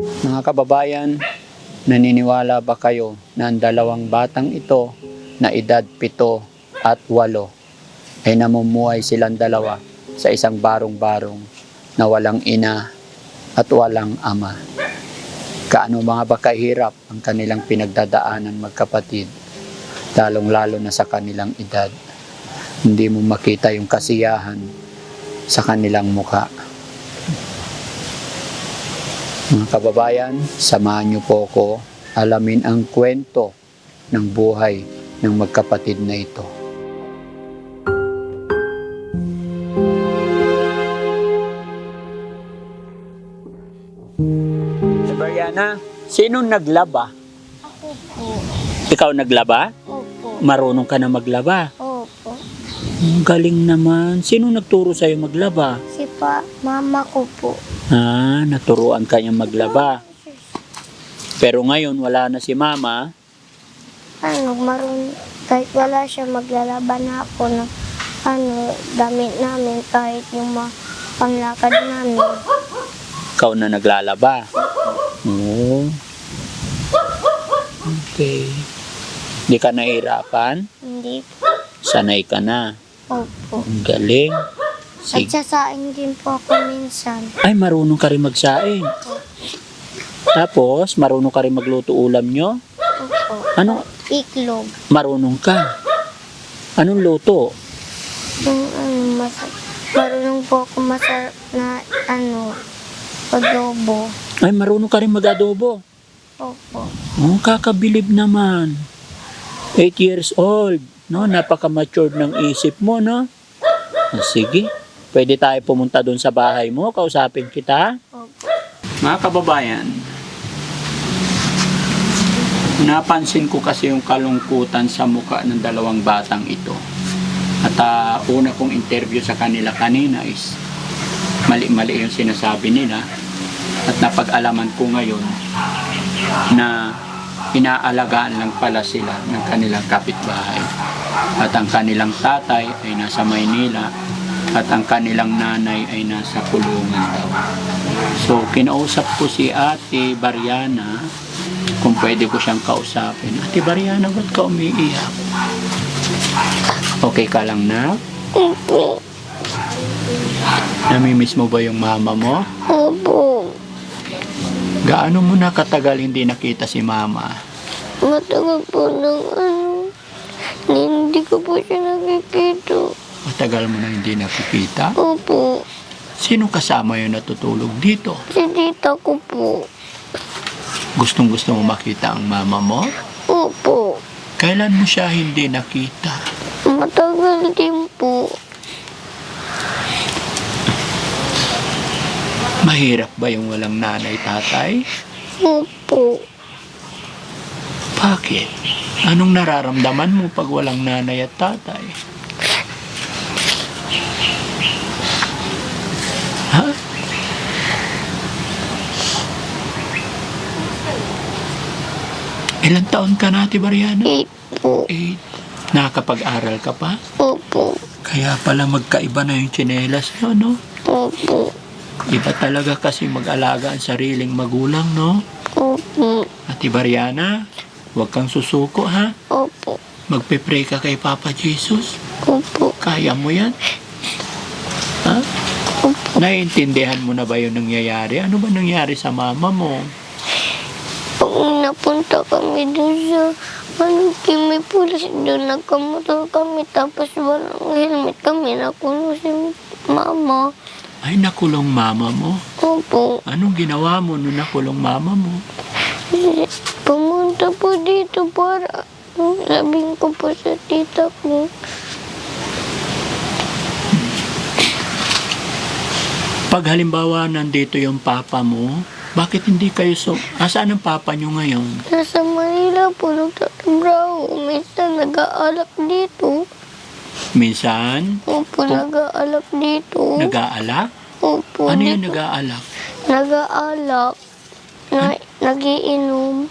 Mga kababayan, naniniwala ba kayo na ang dalawang batang ito na edad 7 at 8 ay namumuhay silang dalawa sa isang barong-barong na walang ina at walang ama? Kaano mga ba kahirap ang kanilang pinagdadaanan magkapatid, lalong-lalo na sa kanilang edad. Hindi mo makita yung kasiyahan sa kanilang muka. Mga kababayan, samahan niyo po ko alamin ang kwento ng buhay ng magkapatid na ito. Mariana, sino naglaba? Ako po. Ikaw naglaba? Opo. Marunong ka na maglaba? Opo. Ang galing naman. Sino nagturo sa'yo maglaba? Si mama ko po. Naturuan ka niyang maglaba. Pero ngayon, wala na si mama. Marunong. Kahit wala siya, maglalaba na ako ng damit namin kahit yung panglakad namin. Ikaw na naglalaba. Oo. Okay. Hindi ka nahihirapan? Hindi po. Sanay ka na. Opo. Ang galing. Sige. Nagsasaing din po ako minsan. Ay, marunong ka rin magsaing. Tapos, marunong ka rin magluto ulam nyo? Opo. Ano? Iklog. Marunong ka. Anong luto? Yung marunong po ako masarap na adobo. Ay, marunong ka rin mag-adobo. Opo. Oh, kakabilib naman. 8 years old. No? Napaka-matured ng isip mo, no? Sige. Pwede tayo pumunta doon sa bahay mo. Kausapin kita. Opo. Mga kababayan, napansin ko kasi yung kalungkutan sa mukha ng dalawang batang ito. At una kong interview sa kanila kanina is mali-mali yung sinasabi nila. At napag-alaman ko ngayon na inaalagaan lang pala sila ng kanilang kapitbahay. At ang kanilang tatay ay nasa Maynila at ang kanilang nanay ay nasa kulungan daw. So, kinausap ko si Ate Bariana kung pwede ko siyang kausapin. Ate Bariana, ba't ka umiiyak? Okay ka lang na? Opo. Namimiss mo ba yung mama mo? Opo. Gaano mo na katagal hindi nakita si mama? Matagal po hindi ko po siya nakikita. Matagal mo na hindi nakikita? Opo. Sino kasama yung natutulog dito? Si tita ko po. Gustong-gusto mo makita ang mama mo? Opo. Kailan mo siya hindi nakita? Matagal din po. Mahirap ba yung walang nanay, tatay? Opo. Bakit? Anong nararamdaman mo pag walang nanay at tatay? Ha? Ilang taon ka na, Ate Bariana? 8 po. 8. Nakakapag-aral ka pa? Opo. Kaya pala magkaiba na yung tsinelas nyo, no? Opo. Iba talaga kasi mag-alaga ang sariling magulang, no? Opo. Ate Bariana, huwag kang susuko, ha? Opo. Magpe-pray ka kay Papa Jesus. Opo. Kaya mo yan? Ha? Opo. Naiintindihan mo na ba yung nangyayari? Ano ba nangyari sa mama mo? Pag napunta kami doon sa Kimi Pulis, doon nagkamotor kami, tapos walang helmet kami, nakulong si mama. Ay, nakulong mama mo. Opo. Anong ginawa mo nung nakulong mama mo? Pumunta po dito para sabihin ko po sa tita ko. Pag halimbawa nandito yung papa mo, bakit hindi kayo Asaan ang papa nyo ngayon? Nasa Manila po, nagtatrabaho. Minsan nag-aalak dito. Minsan? Opo, nag-aalak dito. Nag-aalak? Opo. Ano yung dito. nag-aalak? Nag-aalak. Nagiinom.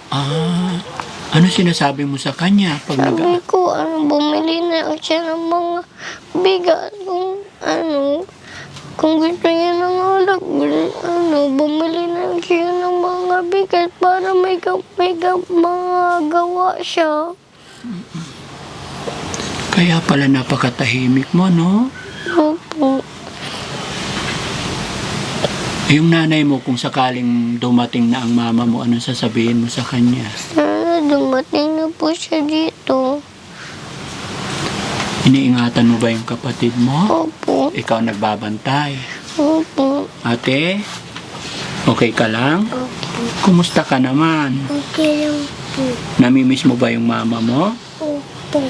Ano sinasabi mo sa kanya pag Sabi ko, bumili na siya ng mga bigas. Kung gusto niya ng alak, bumili na siya ng mga sumikat para magawa siya. Kaya pala napakatahimik mo, no? Opo. Yung nanay mo, kung sakaling dumating na ang mama mo, anong sasabihin mo sa kanya? Sana dumating na po siya dito. Iniingatan mo ba yung kapatid mo? Opo. Ikaw nagbabantay. Opo. Ate, okay ka lang? Opo. Kumusta ka naman? Okay lang po. Namimiss mo ba yung mama mo? Opo.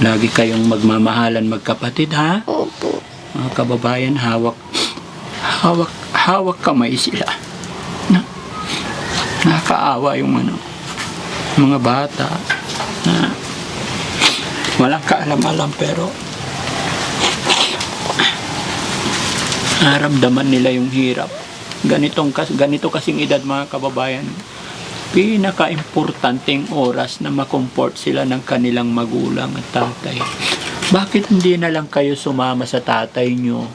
Lagi kayong magmamahalan magkapatid, ha? Opo. Mga kababayan, hawak kamay sila. Nakakaawa yung mga bata na walang kaalam-alam pero naramdaman nila yung hirap. Ganito kasing edad, mga kababayan, pinaka-importanteng oras na makomfort sila ng kanilang magulang at tatay. Bakit hindi na lang kayo sumama sa tatay nyo?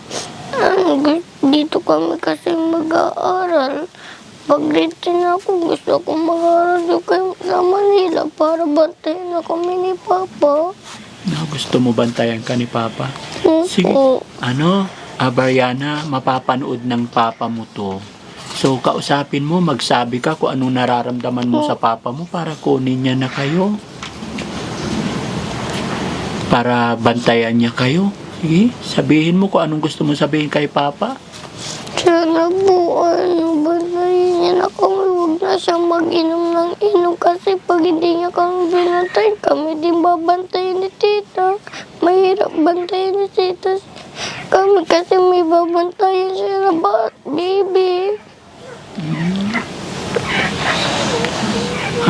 Dito kami kasi mag-aaral. Pag dito na ako, gusto ko mag-aaral doon sa Manila para bantayan na kami ni Papa. Gusto mo bantayan ka ni Papa? Sige. Opo. Bariana, mapapanood ng Papa mo to. So, kausapin mo, magsabi ka kung anong nararamdaman mo sa Papa mo para kunin niya na kayo. Para bantayan niya kayo. Sige, sabihin mo kung anong gusto mo sabihin kay Papa. Sana po, bantayan niya na kami. Huwag na siyang mag-inom ng inom kasi pag hindi niya kami binantay, kami din babantayan ni Tita. Mahirap bantayan ni Tita. Kami kasi may babantayan siya na baby.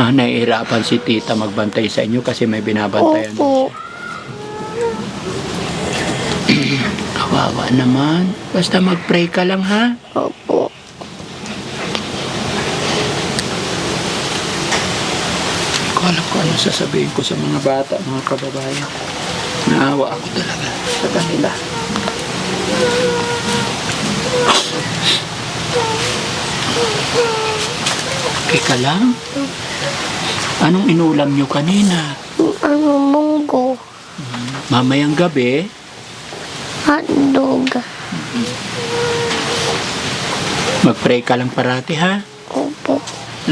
Nahihirapan si Tita magbantay sa inyo kasi may binabantayan. Opo. Kawawa naman. Basta mag-pray ka lang, ha? Opo. Hindi ko alam kung ano sasabihin ko sa mga bata, mga kababayan. Naawa ako talaga sa kanila. Okay ka lang? Anong inulam nyo kanina? Munggo. Mamayang gabi, Hotdog. mag-pray ka lang parati, ha? Opo.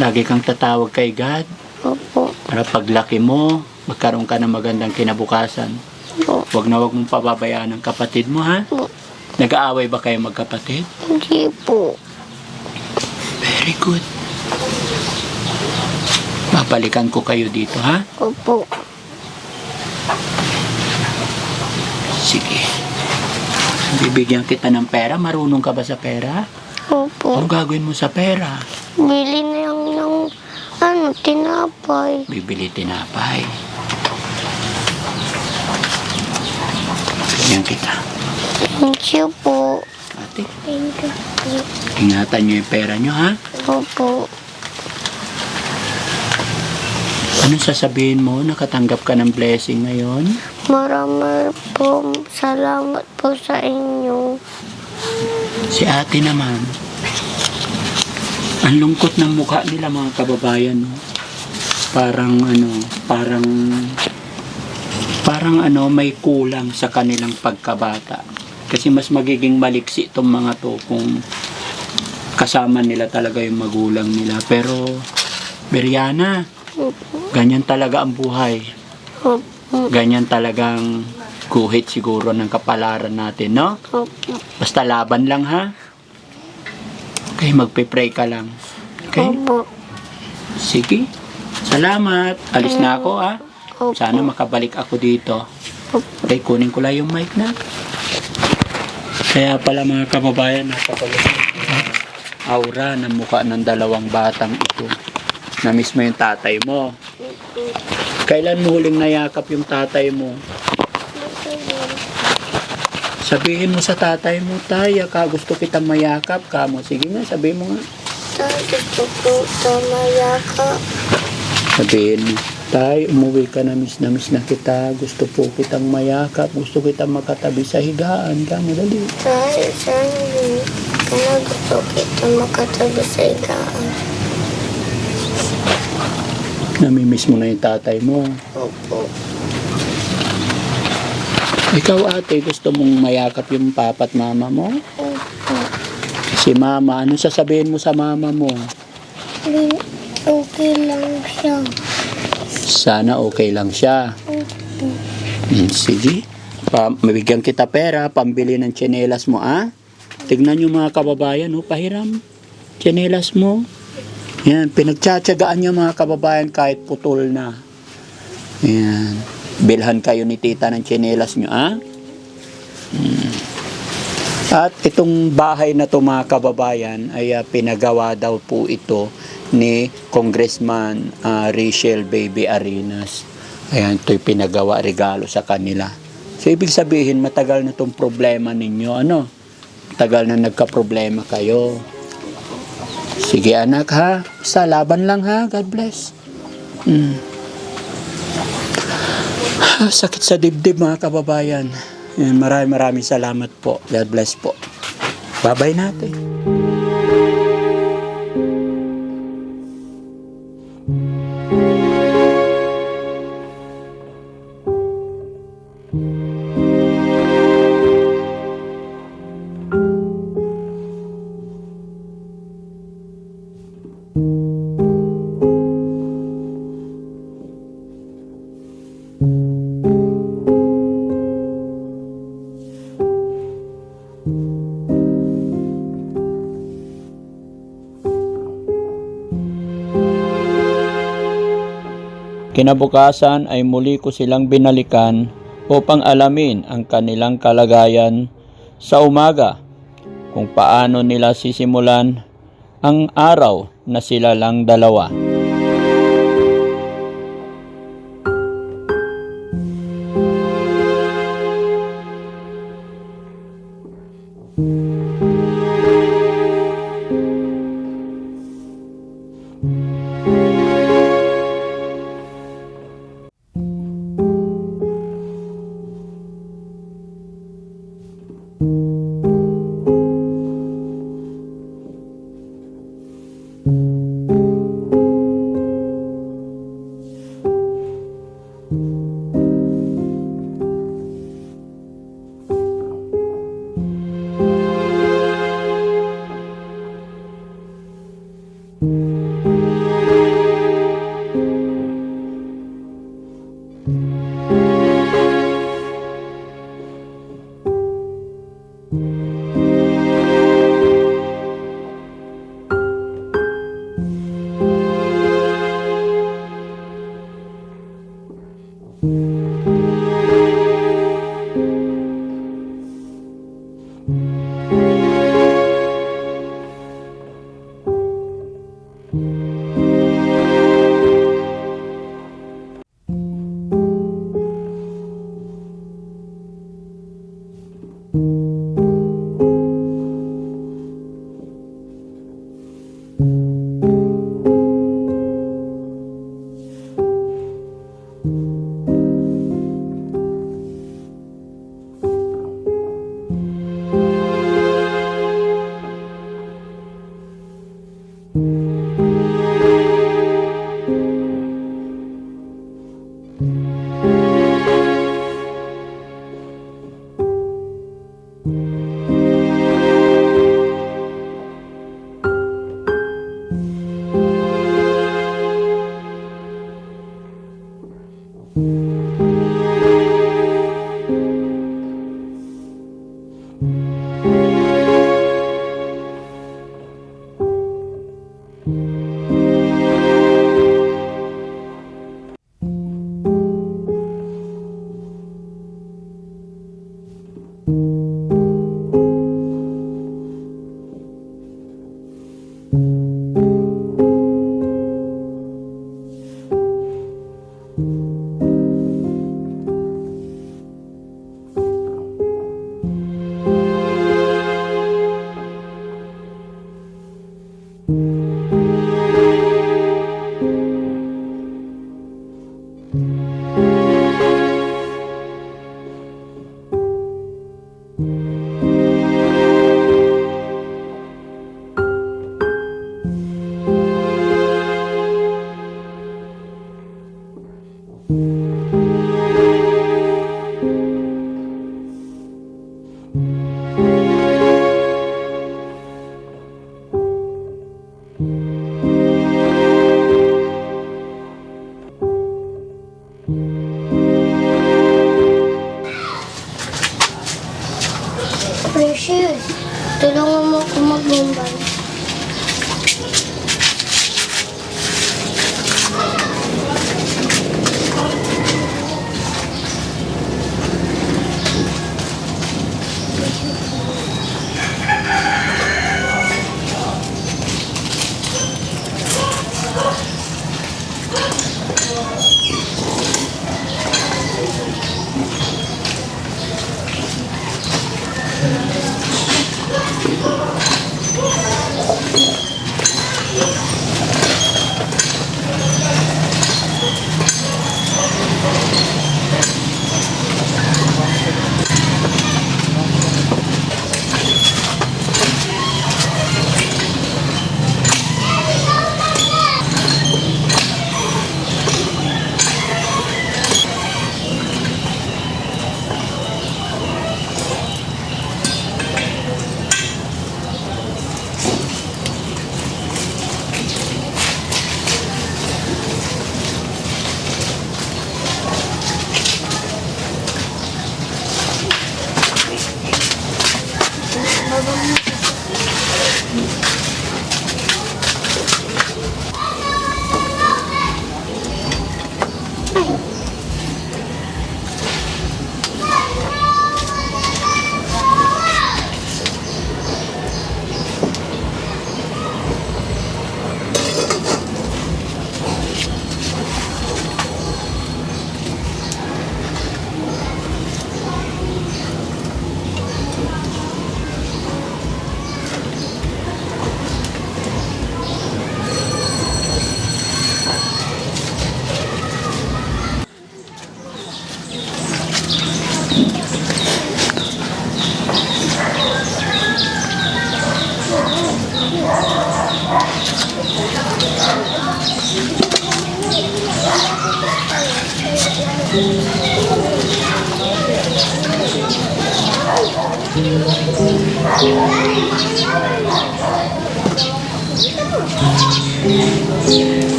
Lagi kang tatawag kay God Opo. para paglaki mo, magkaroon ka ng magandang kinabukasan. Opo. Huwag na huwag mong pababayaan ang kapatid mo, ha? Opo. Nag-aaway ba kayo magkapatid? Hindi po. Very good. Babalikan ko kayo dito, ha? Opo. Sige. Bibigyan kita ng pera. Marunong ka ba sa pera? Opo. Anong gagawin mo sa pera? Bili na lang ng tinapay. Bibili tinapay. Bigyan kita. Thank you po. Ate, Thank you po. ingatan nyo yung pera nyo, ha? Opo. Anong sasabihin mo? Nakatanggap ka ng blessing ngayon? Maraming po salamat po sa inyo. Si ate naman. Ang lungkot ng mukha nila, mga kababayan, no? Parang may kulang sa kanilang pagkabata. Kasi mas magiging maliksi itong mga to kung kasama nila talaga yung magulang nila. Pero, Beriana, Opo. ganyan talaga ang buhay. Opo. Ganyan talagang guhit siguro ng kapalaran natin, no? Opo. Basta laban lang, ha? Okay, magpe-pray ka lang. Okay? Opo. Sige. Salamat. Alis na ako, ha? Opo. Sana makabalik ako dito. Okay, kunin ko lang yung mic na. Kaya pala, mga kababayan, napapalagay aura ng mukha ng dalawang batang ito. Na-miss mo yung tatay mo. Kailan mo huling nayakap yung tatay mo? Sabihin mo sa tatay mo, Tay, gusto kitang mayakap ka mo. Sige nga, sabihin mo nga. Gusto po sa mayakap. Sabihin mo, Tay, umuwi ka na miss na kita. Gusto po kitang mayakap. Gusto kitang makatabi sa higaan. Kamo, dali. Tayo, saan na gusto kita makatabi sa higaan. Namimiss mo na yung tatay mo. Opo. Ikaw ate, gusto mong mayakap yung papa at mama mo? Opo. Si mama, ano sasabihin mo sa mama mo? Okay lang siya. Sana okay lang siya. Opo. Sige. Mabigyan kita pera, pambili ng tsinelas mo, Tignan nyo mga kababayan, pahiram. Tsinelas mo. Yan, pinagtsatsagaan nyo mga kababayan kahit putol na. Yan. Bilhan kayo ni tita ng tsinelas nyo, At itong bahay na to mga kababayan ay pinagawa daw po ito ni Congressman Rachel Baby Arenas. Ayan, ito'y pinagawa regalo sa kanila. So, ibig sabihin, matagal na itong problema ninyo, Matagal na nagka-problema kayo. Sige anak ha, sa laban lang ha, God bless. Sakit sa dibdib mga kababayan. Yan, maraming salamat po. God bless po. Bye-bye natin. Kinabukasan ay muli ko silang binalikan upang alamin ang kanilang kalagayan sa umaga, kung paano nila sisimulan ang araw na sila lang dalawa. Tulungan mo ako maglumbay.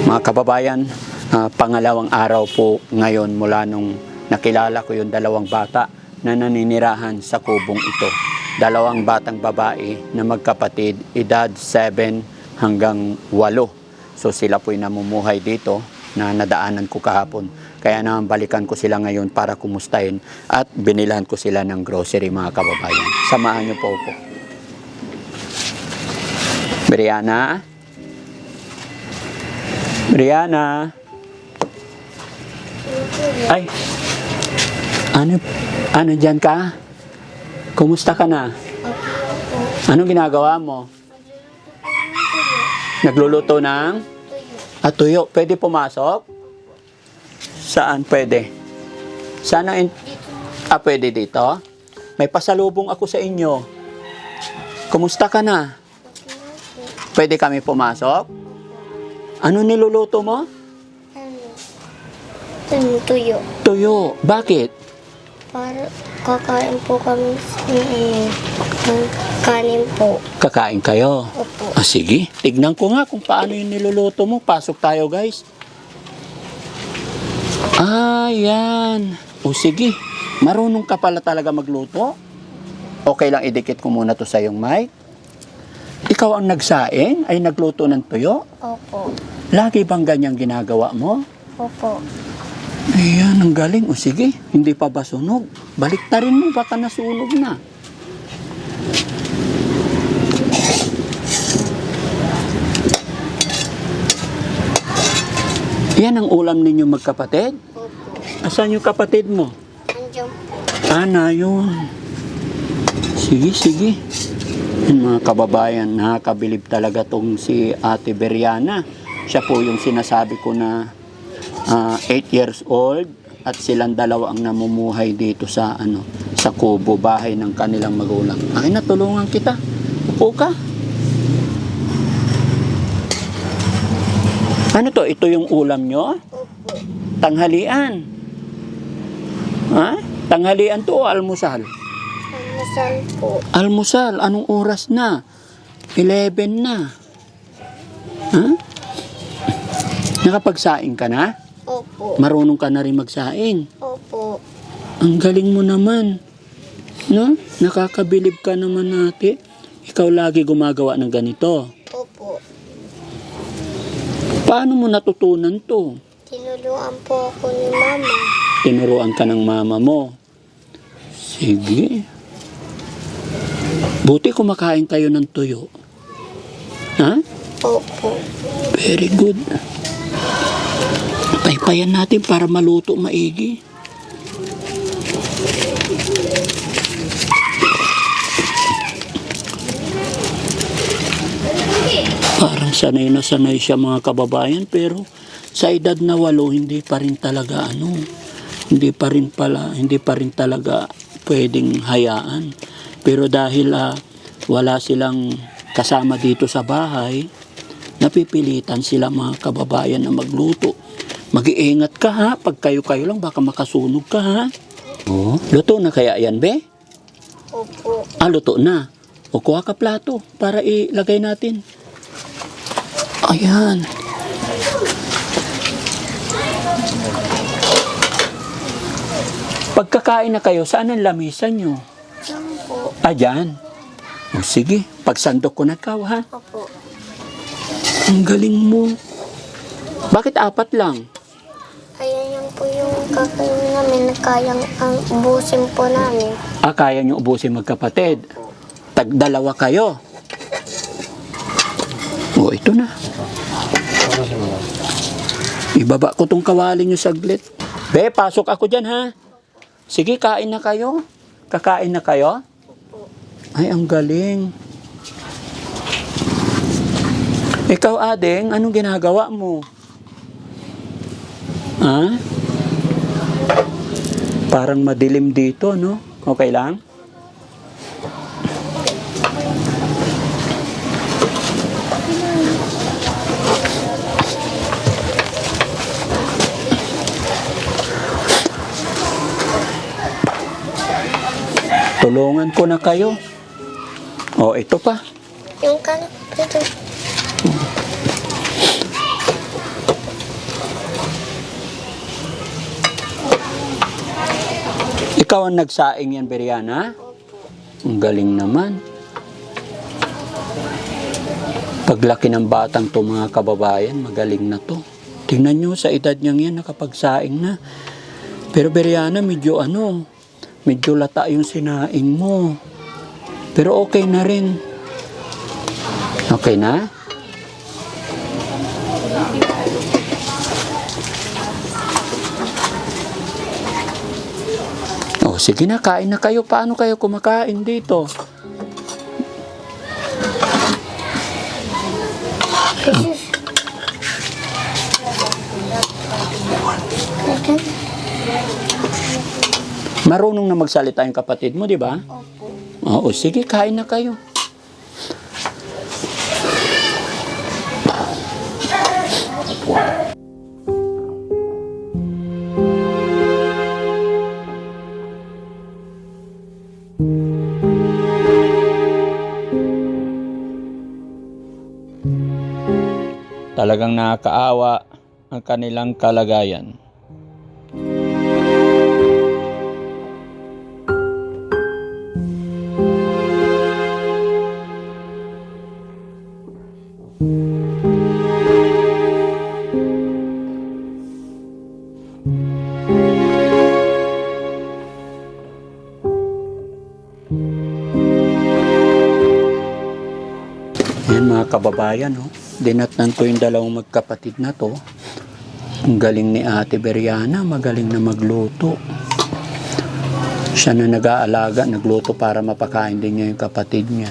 Mga kababayan, pangalawang araw po ngayon mula nung nakilala ko yung dalawang bata na naninirahan sa kubong ito. 2 batang babae na magkapatid, edad 7 hanggang 8. So sila po'y namumuhay dito na nadaanan ko kahapon. Kaya naman balikan ko sila ngayon para kumustahin at binilan ko sila ng grocery, mga kababayan. Samahan niyo po ako. Brianna? Brianna? Ay! Ano dyan ka? Kumusta ka na? Anong ginagawa mo? Nagluluto ng tuyo. Pwede pumasok? Saan pwede? Saan ang pwede dito? May pasalubong ako sa inyo. Kumusta ka na? Pwede kami pumasok? Ano niluluto mo? Tuyo. Tuyo. Bakit? Para kakain po kami ng kanin po. Kakain kayo? Opo. Sige. Tignan ko nga kung paano yung niluluto mo. Pasok tayo, guys. Yan. Sige. Marunong ka pala talaga magluto? Okay lang, idikit ko muna to sa iyong mic. Ikaw ang nagsaing ay nagluto ng tuyo? Opo. Lagi bang ganyang ginagawa mo? Opo. Ayan, ang galing. Sige, hindi pa ba sunog? Baliktarin mo, baka nasunog na. Yan ang ulam ninyo magkapatid? Opo. Asan yung kapatid mo? Andiyan po. Na yun. Sige. Yung mga kababayan, nakakabilib talaga tong si Ate Brianna. Siya po yung sinasabi ko na 8 years old at silang dalawa ang namumuhay dito sa sa kubo, bahay ng kanilang magulang. Ay, natulungan kita. Upo ka. Ano to? Ito yung ulam nyo? Opo. Tanghalian. Ha? Tanghalian to o almusal? Almusal po. Almusal. Anong oras na? 11 na. Ha? Nakapagsaing ka na? Opo. Marunong ka na rin magsaing. Opo. Ang galing mo naman. No? Nakakabilib ka naman ate. Ikaw lagi gumagawa ng ganito. Opo. Paano mo natutunan to? Tinuluan po ako ni Mama. Tinuruan ka ng mama mo. Sige. Buti kumakain kayo ng tuyo. Ha? Opo. Very good. Paypayan natin para maluto maigi. Parang sanay na sanay siya, mga kababayan, pero sa edad na 8 hindi pa rin talaga hindi pa rin talaga pwedeng hayaan. Pero dahil wala silang kasama dito sa bahay, napipilitan sila, mga kababayan, na magluto. Mag-iingat ka ha, pag kayo-kayo lang baka makasunog ka ha. Luto na kaya yan, be? Opo. Luto na. Kuha ka plato para ilagay natin. Ayan. Pagkakain na kayo, saan ang lamisan nyo? Diyan po. Dyan. Sige, pagsandok ko na ikaw ha. Opo. Ang galing mo. Bakit 4 lang? Ayan yan po yung kakainin namin na kayang ang ubusin po namin. Kaya nyo ubusin magkapatid. Tag-2 kayo. Ito na. Ibaba ko tong kawali nyo saglit. Be, pasok ako dyan ha. Sige, kain na kayo. Kakain na kayo? Ay, ang galing. Ikaw, Adeng, anong ginagawa mo? Ha? Parang madilim dito, no? Okay lang? Tulungan ko na kayo. Ito pa. Yung kanin dito. Ikaw ang nagsaing yan, Brianna? Opo. Ang galing naman. Paglaki ng batang to mga kababayan, magaling na to. Tingnan nyo, sa edad niyang yan, nakapagsaing na. Pero Beriana, medyo lata yung sinaing mo. Pero okay na rin. Okay na? Oh, sige na, kain na kayo. Paano kayo kumakain dito? Marunong na magsalita yung kapatid mo, di ba? Opo. Oo, sige, kain na kayo. Talagang nakakaawa ang kanilang kalagayan. Yan mga kababayan, dinatnan ko yung dalawang magkapatid na to. Ang galing ni Ate Beriana, magaling na magluto. Siya na nag-aalaga, nagluto para mapakain din niya yung kapatid niya.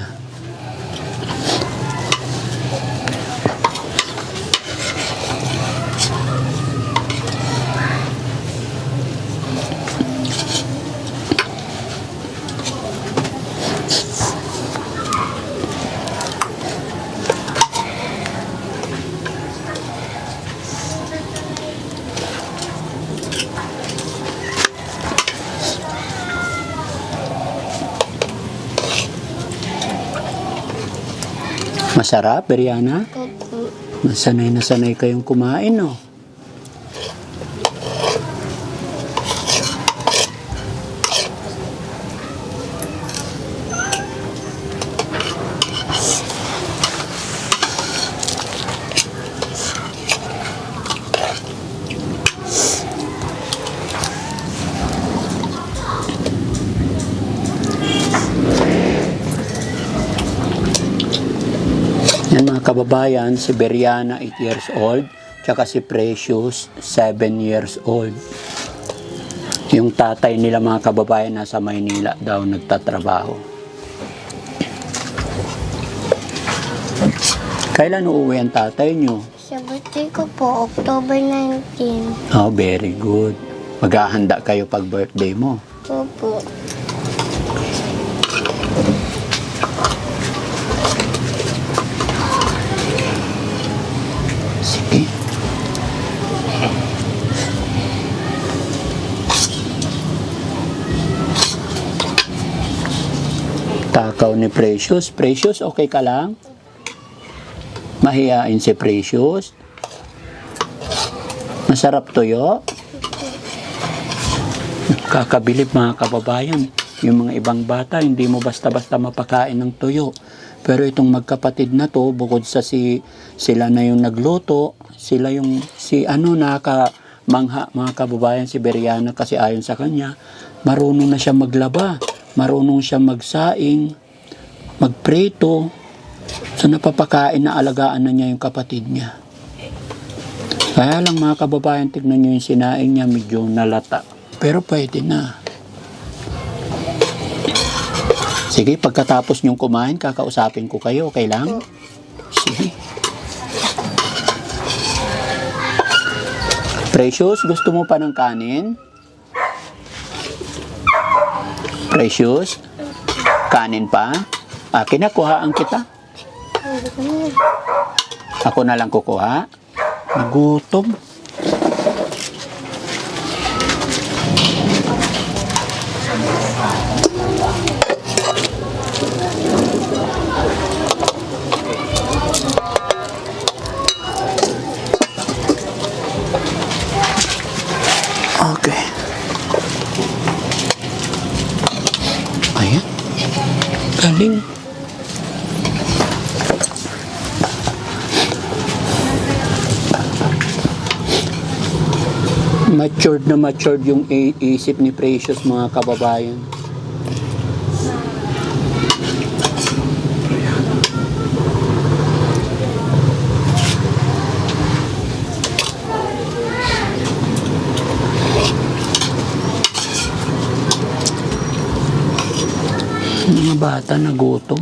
Masarap, Beriana? Opo. Sanay na sanay kayong kumain, no? Yan mga kababayan, si Beriana 8 years old, tsaka si Precious 7 years old. Yung tatay nila mga kababayan nasa Maynila daw nagtatrabaho. Kailan uuwi ang tatay nyo? Sa birthday ko po, October 19. Oh, very good. Maghahanda kayo pag birthday mo. Opo. Sige. Takaw ni Precious. Precious, okay ka lang? Mahiyain si Precious. Masarap tuyo. Kakabilib mga kababayan. Yung mga ibang bata, hindi mo basta-basta mapakain ng tuyo. Pero itong magkapatid na to, bukod sa sila na yung nagluto, sila yung nakamangha mga kababayan si Beriana kasi ayon sa kanya, marunong na siya maglaba, marunong siya magsaing, magprito. So napapakain na alagaan na niya yung kapatid niya. Kaya lang mga kababayan, tignan niyo yung sinaing niya, medyo nalata. Pero pwede na. Sige, pagkatapos niyong kumain, kakausapin ko kayo. Okay lang? Sige. Precious, gusto mo pa ng kanin? Precious? Kanin pa? Akin na, kuhaan kita. Ako na lang kukuha. Nagutom. Okay. Ayan. galing. Matured yung isip ni Precious, mga kababayan. Mga bata na gutom.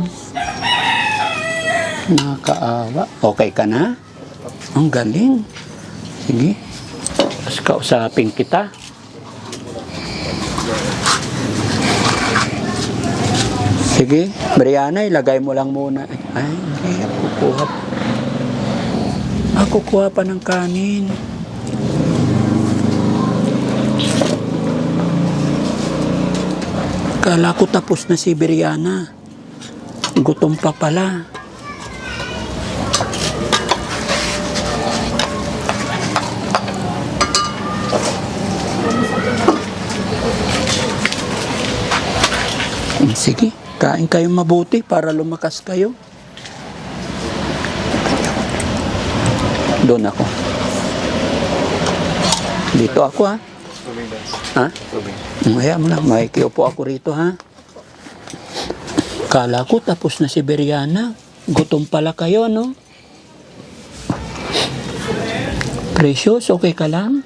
Nakakaawa. Okay ka na? Ang galing. Sige. Tapos kausapin kita. Sige. Brianna, ilagay mo lang muna. Ay, hindi. Kukuha. Kukuha pa ng kanin. Kala ko tapos na si Brianna. Gutom pa pala. Sige, kain kayong mabuti para lumakas kayo. Doon ako. Dito ako, ha? Ha? Maya mo lang, makikiupo ako rito, ha? Kala ko tapos na si Brianna. Gutom pala kayo, no? Precious, okay ka lang?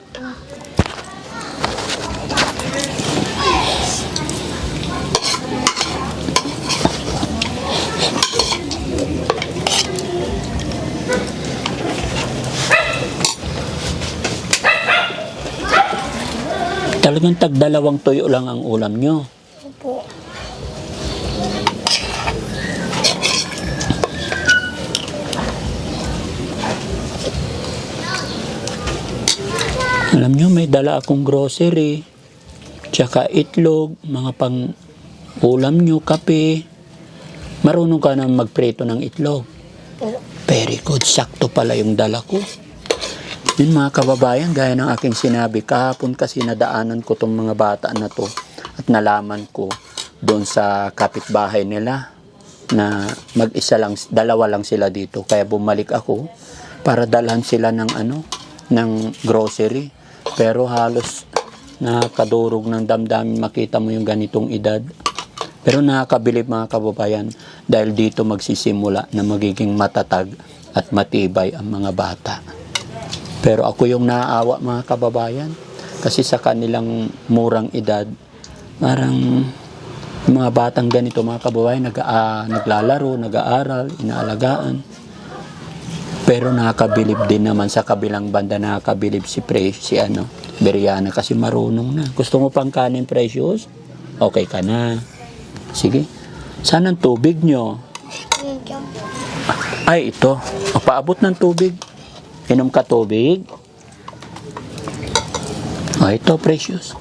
Talagang tagdalawang tuyo lang ang ulam nyo. Opo. Alam nyo, may dala akong grocery, tsaka itlog, mga pang ulam nyo, kape. Marunong ka na magprito ng itlog. Very good, sakto pala yung dala ko. Yun mga kababayan, gaya ng aking sinabi, kahapon kasi nadaanan ko tong mga bata na to at nalaman ko doon sa kapitbahay nila na mag-isa lang, dalawa lang sila dito. Kaya bumalik ako para dalhan sila ng grocery. Pero halos nakadurog ng damdamin makita mo yung ganitong edad. Pero nakakabilib mga kababayan dahil dito magsisimula na magiging matatag at matibay ang mga bata. Pero ako yung naaawa mga kababayan kasi sa kanilang murang edad, parang mga batang ganito mga kababayan naglalaro, nag-aaral, inaalagaan. Pero nakakabilib din naman sa kabilang banda, nakakabilib si Brianna kasi marunong na. Gusto mo pang kanin, Precious? Okay ka na. Sige. Saan ang tubig nyo? Ay, ito. Paabot ng tubig. Inom ka tubig. O, ito, Precious.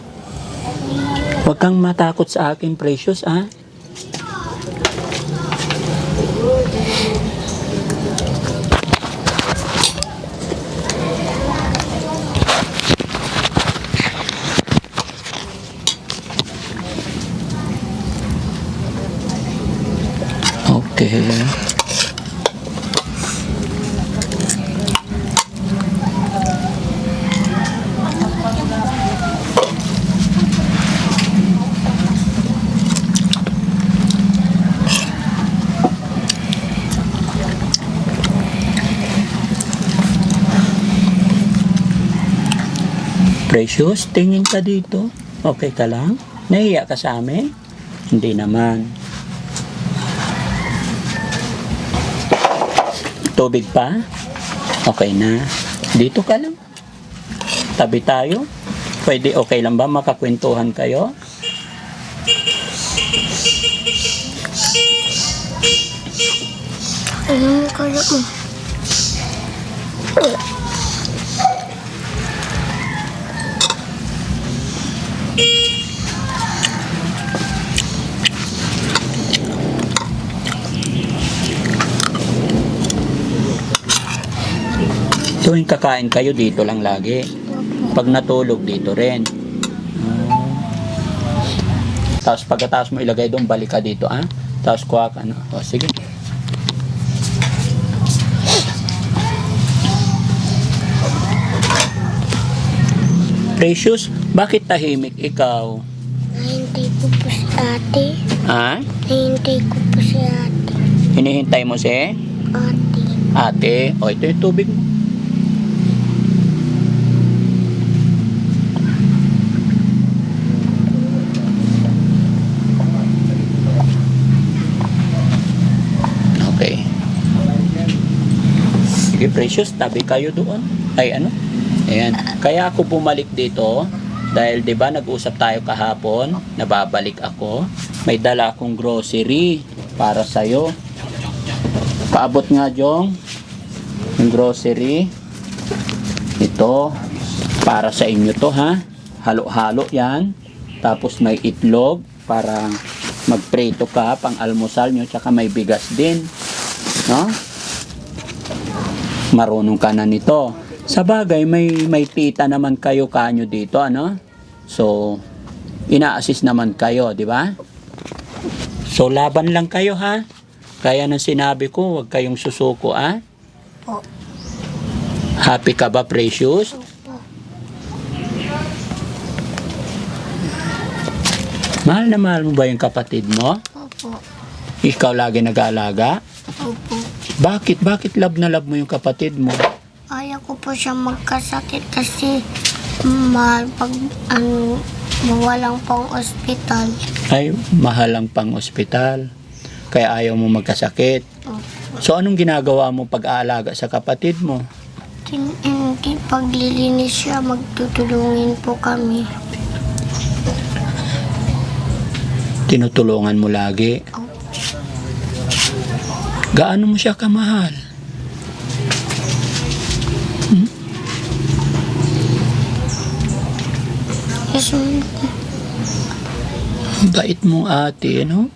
Huwag kang matakot sa akin, Precious, ah. Okay. Precious, tingin ka dito. Okay ka lang? Nahiya ka sa amin? Hindi naman. Tubig pa? Okay na. Dito ka lang. Tabi tayo. Pwede, okay lang ba makakwentuhan kayo? Ano mo kaya mo? Tuwing kakain kayo, dito lang lagi. Pag natulog, dito rin. Tapos pagkatapos mo ilagay doon, balik ka dito, ah. Tapos kuha ka na. O, sige. Precious, bakit tahimik ikaw? Nahintay ko po si ate. Ha? Nahintay ko po si ate. Hinihintay mo si Ate. ate? O, ito yung tubig mo. Okay. Sige, Precious, tabi kayo doon. Ay, ano? Ayan. Kaya ako bumalik dito dahil 'di ba nag-usap tayo kahapon, nababalik ako. May dala akong grocery para sa iyo. Paabot nga, Jong. Yung grocery. Ito para sa inyo to, ha. Halo-halo 'yan. Tapos may itlog para magprito ka pang almusal nyo, tsaka may bigas din. No? Marunong ka na nito. Sa bagay, may tita naman kayo kanyo dito, ano? So, ina-assist naman kayo, di ba? So, laban lang kayo, ha? Kaya nang sinabi ko, huwag kayong susuko, ha? Po. Happy ka ba, Precious? Opo. Mahal na mahal mo ba yung kapatid mo? Opo. Ikaw lagi nag-aalaga? Opo. Bakit love na love mo yung kapatid mo? Ayaw ko po siya magkasakit kasi mahal pag walang pang ospital. Ay, mahal ang pang-ospital. Kaya ayaw mo magkasakit. Opo. So, anong ginagawa mo pag-aalaga sa kapatid mo? Hindi paglilinis siya, magtutulungin po kami. Tinutulungan mo lagi. Opo. Gaano mo siya kamahal? Yes, ma'am. Bait mo ate, no?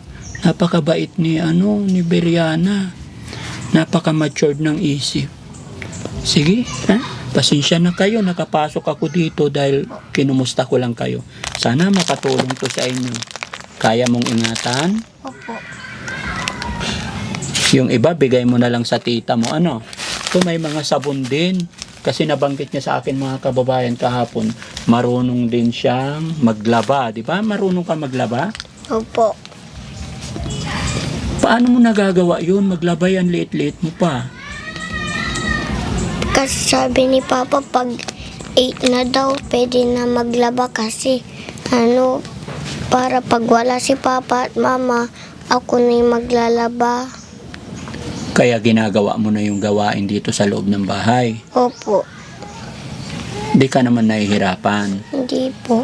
Napakabait ni Beriana. Napaka-matured ng isip. Sige, ha? Pasensya na kayo, nakapasok ako dito dahil kinumusta ko lang kayo. Sana makatulong to sa inyo. Kaya mong ingatan? Opo. Yung iba, bigay mo na lang sa tita mo, ano? So, may mga sabon din. Kasi nabanggit niya sa akin mga kababayan kahapon, marunong din siyang maglaba. Di ba? Marunong ka maglaba? Opo. Paano mo nagagawa yun? Maglaba yan, liit-liit mo pa. Kasi sabi ni Papa, pag 8 na daw, pwede na maglaba kasi, para pag wala si Papa at Mama, ako na yung maglalaba. Kaya ginagawa mo na yung gawain dito sa loob ng bahay. Opo. Di ka naman nahihirapan. Hindi po.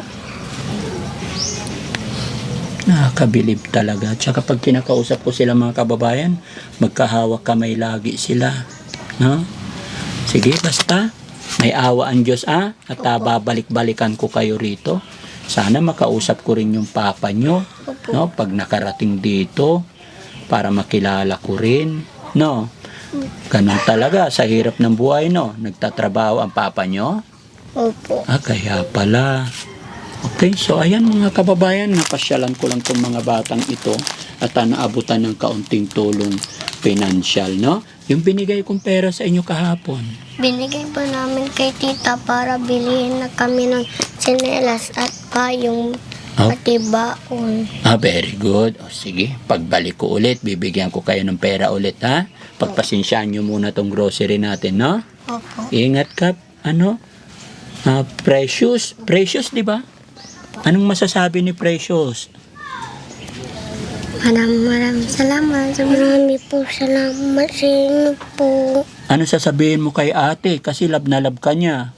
Nakakabilib talaga. Tsaka pag kinakausap ko sila mga kababayan, magkahawak kamay lagi sila. No? Sige, basta. May awa ang Diyos, At babalik-balikan ko kayo rito. Sana makausap ko rin yung papa nyo. Opo. No? Pag nakarating dito, para makilala ko rin. No? Ganun talaga. Sa hirap ng buhay, no? Nagtatrabaho ang papa nyo. Opo. Kaya pala. Okay, so ayan mga kababayan, napasyalan ko lang itong mga batang ito at naabutan ng kaunting tulong financial, no? Yung binigay kong pera sa inyo kahapon. Binigay po namin kay tita para bilhin na kami ng tsinelas at payong Oh. pati baon. Very good. O sige, pagbalik ko ulit, bibigyan ko kayo ng pera ulit, ha? Pagpasensyaan nyo muna tong grocery natin, no? Opo. Ingat ka, Precious. Precious, di ba? Anong masasabi ni Precious? Maraming salamat. Marami po salamat sa inyo po. Ano sasabihin mo kay ate? Kasi love na love ka niya.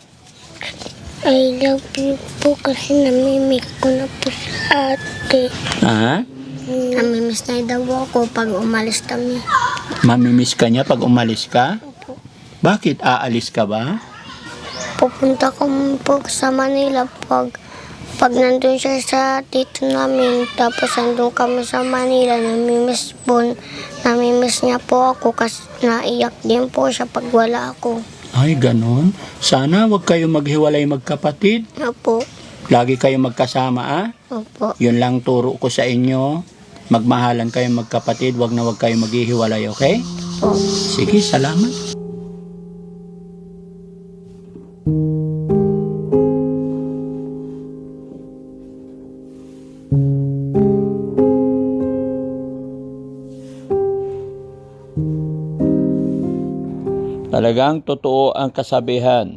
I love you po kasi namimiss ko na po sa ate. Ha? Namimiss na daw ako pag umalis kami. Mamimiss ka niya pag umalis ka? Opo. Bakit? Aalis ka ba? Pupunta ko po sa Manila pag nandun siya sa tito namin. Tapos nandun kami sa Manila. Namimiss niya po ako kasi naiyak din po siya pag wala ako. Ay, ganon. Sana wag kayo maghiwalay magkapatid. Opo. Lagi kayo magkasama, Opo. Yun lang turo ko sa inyo. Magmahalan kayong magkapatid, wag na wag kayong maghihiwalay, okay? Po. Sige, salamat. Talagang totoo ang kasabihan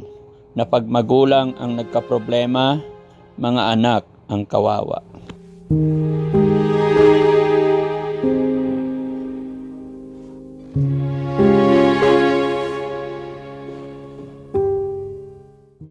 na pag magulang ang nagkaproblema, mga anak ang kawawa.